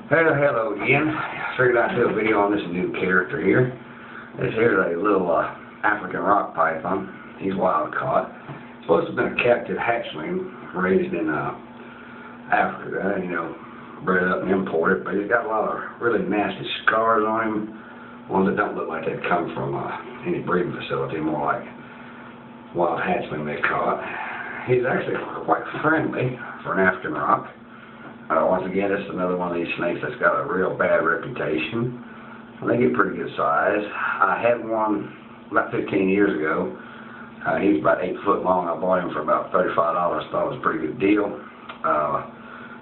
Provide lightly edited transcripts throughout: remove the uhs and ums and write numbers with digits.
Hello again. Figured I'd do a video on this new character here. This here's a little African rock python. He's wild caught. Supposed to have been a captive hatchling raised in Africa, bred up and imported, but he's got a lot of really nasty scars on him. Ones that don't look like they'd come from any breeding facility, more like wild hatchling they caught. He's actually quite friendly for an African rock. Once again, this is another one of these snakes that's got a real bad reputation. They get pretty good size. I had one about 15 years ago. He was about 8 foot long. I bought him for about $35. Thought it was a pretty good deal.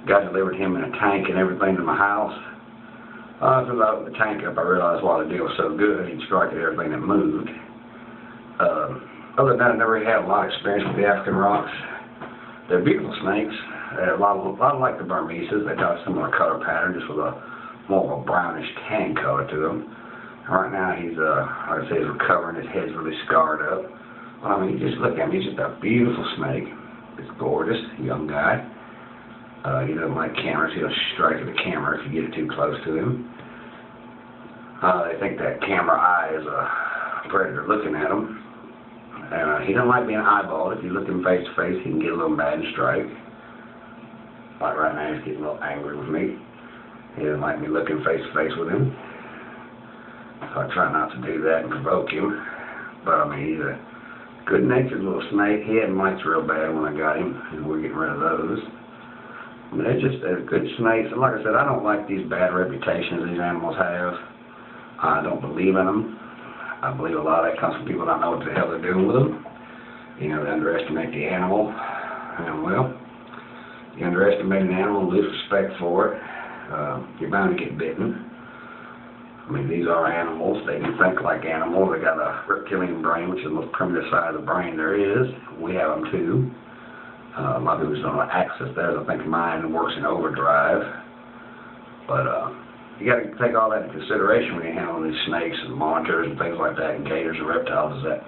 Got delivered him in a tank and everything to my house. As I opened the tank up, I realized why the deal was so good. He'd strike at everything that moved. Other than that, I never really had a lot of experience with the African rocks. They're beautiful snakes. A lot like the Burmeses. They got a similar color pattern, just with a more of a brownish tan color to them. Right now, he's like I say, he's recovering. His head's really scarred up. But I mean, you just look at him. He's just a beautiful snake. He's gorgeous, young guy. He doesn't like cameras. He'll strike at the camera if you get it too close to him. They think that camera eye is a predator looking at him. He doesn't like being eyeballed. If you look him face to face, he can get a little mad and strike. Like right now, he's getting a little angry with me. He doesn't like me looking face to face with him. So I try not to do that and provoke him. But I mean, he's a good-natured little snake. He had mites real bad when I got him, and we're getting rid of those. I mean, they're just good snakes. And like I said, I don't like these bad reputations these animals have. I don't believe in them. I believe a lot of that comes from people that don't know what the hell they're doing with them. They underestimate the animal. And well, you underestimate an animal and lose respect for it, you're bound to get bitten. I mean, these are animals. They do think like animals. They got a reptilian brain, which is the most primitive side of the brain there is. We have them too. A lot of people don't have access there. They think mine works in overdrive. But you got to take all that into consideration when you're handling these snakes and monitors and things like that, and gators and reptiles. Is that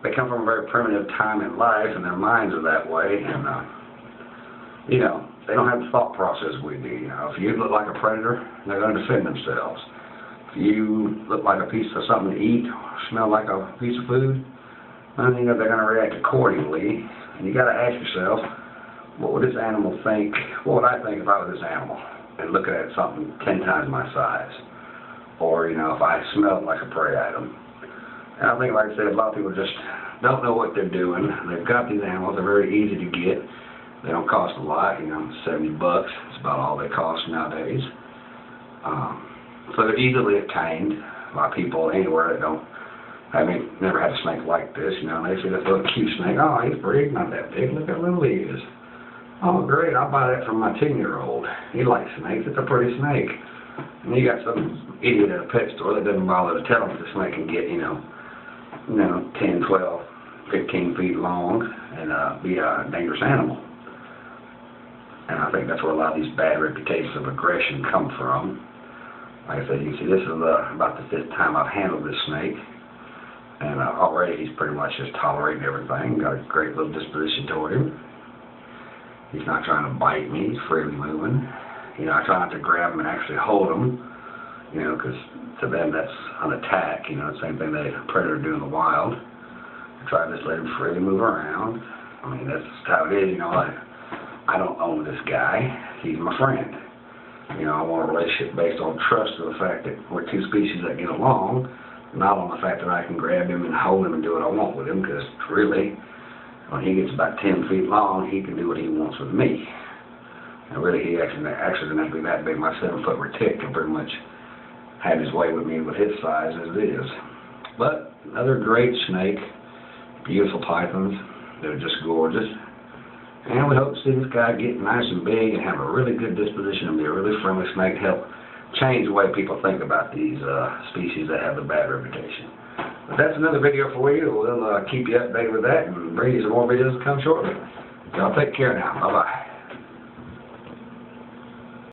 they come from a very primitive time in life, and their minds are that way. And they don't have the thought process we do. If you look like a predator, they're going to defend themselves. If you look like a piece of something to eat, smell like a piece of food, then they're going to react accordingly. And you got to ask yourself, what would this animal think? What would I think if I was this animal and looking at something 10 times my size? Or, if I smelled like a prey item. And I think, like I said, a lot of people just don't know what they're doing. They've got these animals. They're very easy to get. They don't cost a lot, $70. It's about all they cost nowadays. So they're easily obtained by people anywhere that don't. I mean, never had a snake like this. They see this little cute snake. Oh, he's pretty, not that big. Look how little he is. Oh, great! I'll buy that from my 10-year-old. He likes snakes. It's a pretty snake. And you got some idiot at a pet store that doesn't bother to tell them the snake can get, 10, 12, 15 feet long and be a dangerous animal. And I think that's where a lot of these bad reputations of aggression come from. Like I said, you can see this is about the 5th time I've handled this snake. And already he's pretty much just tolerating everything. Got a great little disposition toward him. He's not trying to bite me. He's freely moving. I try not to grab him and actually hold him, because to them that's an attack. The same thing that a predator do in the wild. I try to just let him freely move around. I mean, that's how it is. I don't own this guy. He's my friend. I want a relationship based on trust of the fact that we're two species that get along, not on the fact that I can grab him and hold him and do what I want with him, because really, when he gets about 10 feet long, he can do what he wants with me. And really, he actually doesn't have to be that big. My 7-foot retic can pretty much have his way with me with his size as it is. But another great snake, beautiful pythons. They're just gorgeous. And we hope to see this guy get nice and big and have a really good disposition and be a really friendly snake to help change the way people think about these species that have a bad reputation. But that's another video for you. We'll keep you updated with that and bring you some more videos to come shortly. Y'all take care now. Bye-bye.